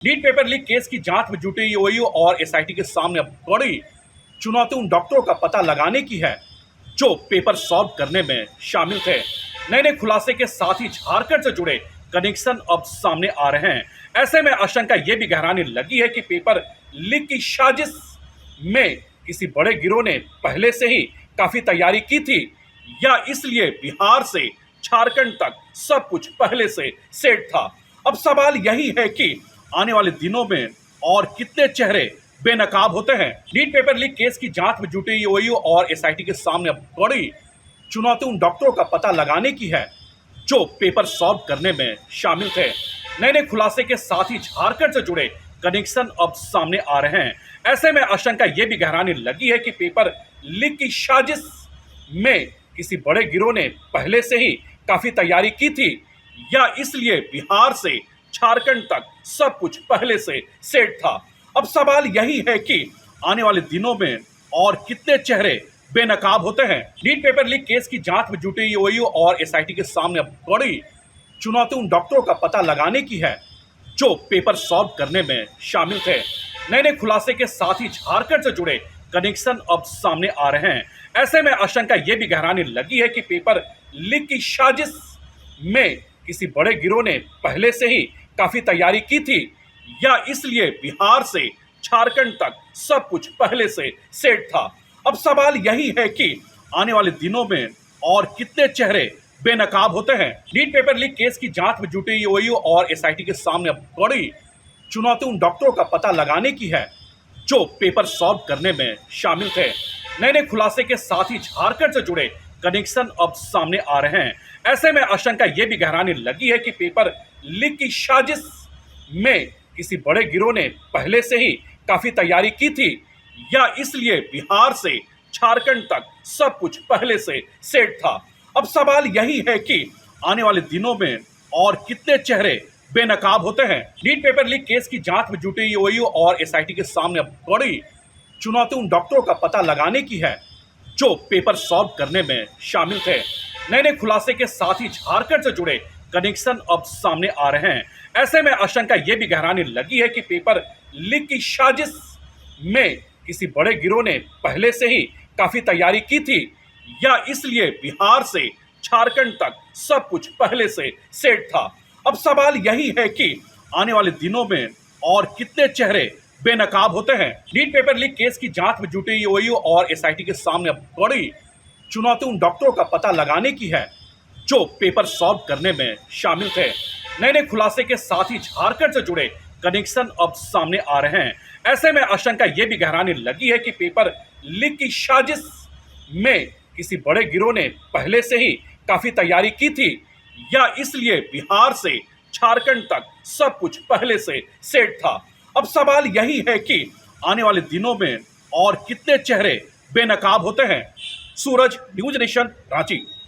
NEET paper leak case की जांच में जुटे ईओयू और एसआईटी के सामने अब बड़ी चुनौती उन डॉक्टरों का पता लगाने की है जो पेपर सॉल्व करने में शामिल थे। नए नए खुलासे के साथ ही झारखंड से जुड़े कनेक्शन अब सामने आ रहे हैं। ऐसे में आशंका ये भी गहराने लगी है कि पेपर लीक की साजिश में किसी बड़े गिरोह ने पहले से ही काफी तैयारी की थी या इसलिए बिहार से झारखंड तक सब कुछ पहले से सेट था। अब सवाल यही है कि आने वाले दिनों में और कितने चेहरे बेनकाब होते हैं। नीट पेपर लीक केस की जांच में जुटे ईओयू और एसआईटी के सामने अब बड़ी चुनौती उन डॉक्टरों का पता लगाने की है जो पेपर सॉल्व करने में शामिल थे। नए नए खुलासे के साथ ही झारखंड से जुड़े कनेक्शन अब सामने आ रहे हैं। ऐसे में आशंका ये भी गहराने लगी है कि पेपर लीक की साजिश में किसी बड़े गिरोह ने पहले से ही काफी तैयारी की थी या इसलिए बिहार से झारखंड तक सब कुछ पहले से सेट था। अब सवाल यही है कि आने वाले दिनों में और कितने चेहरे बेनकाब होते हैं। नीट पेपर लीक केस की जांच में जुटे ईओयू और एसआईटी के सामने अब बड़ी चुनौती उन डॉक्टरों का पता लगाने की है जो पेपर सॉल्व करने में शामिल थे। नए नए खुलासे के साथ ही झारखंड से जुड़े कनेक्शन अब सामने आ रहे हैं। ऐसे में आशंका ये भी गहराने लगी है कि पेपर लीक की साजिश में किसी बड़े गिरोह ने पहले से ही काफी तैयारी की थी या इसलिए बिहार से झारखंड तक सब कुछ पहले से सेट था। अब सवाल यही है कि आने वाले दिनों में और कितने चेहरे बेनकाब होते हैं। नीट पेपर लीक केस की जांच में जुटे ईओयू और एसआईटी के सामने अब बड़ी चुनौती उन डॉक्टरों का पता लगाने की है जो पेपर सॉल्व करने में शामिल थे। नए नए खुलासे के साथ ही झारखंड से जुड़े कनेक्शन अब सामने आ रहे हैं। ऐसे में आशंका ये भी गहराने लगी है कि पेपर लीक की साजिश में किसी बड़े गिरोह ने पहले से ही काफी तैयारी की थी या इसलिए बिहार से झारखंड तक सब कुछ पहले से सेट था। अब सवाल यही है कि आने वाले दिनों में और कितने चेहरे बेनकाब होते हैं। नीट पेपर लीक केस की जांच में जुटे ईओयू और एसआईटी के सामने अब बड़ी चुनौती उन डॉक्टरों का पता लगाने की है जो पेपर सॉल्व करने में शामिल थे। नए नए खुलासे के साथ ही झारखंड से जुड़े कनेक्शन अब सामने आ रहे हैं। ऐसे में आशंका ये भी गहराने लगी है कि पेपर लीक की साजिश में किसी बड़े गिरोह ने पहले से ही काफी तैयारी की थी या इसलिए बिहार से झारखंड तक सब कुछ पहले से सेट था। अब सवाल यही है कि आने वाले दिनों में और कितने चेहरे बेनकाब होते हैं। नीट पेपर लीक केस की जांच में जुटे ईओयू और एसआईटी के सामने अब बड़ी चुनौती उन डॉक्टरों का पता लगाने की है जो पेपर सॉल्व करने में शामिल थे। नए नए खुलासे के साथ ही झारखंड से जुड़े कनेक्शन अब सामने आ रहे हैं। ऐसे में आशंका ये भी गहराने लगी है कि पेपर लीक की साजिश में किसी बड़े गिरोह ने पहले से ही काफी तैयारी की थी या इसलिए बिहार से झारखंड तक सब कुछ पहले से सेट था। अब सवाल यही है कि आने वाले दिनों में और कितने चेहरे बेनकाब होते हैं। सूरज, न्यूज नेशन, रांची।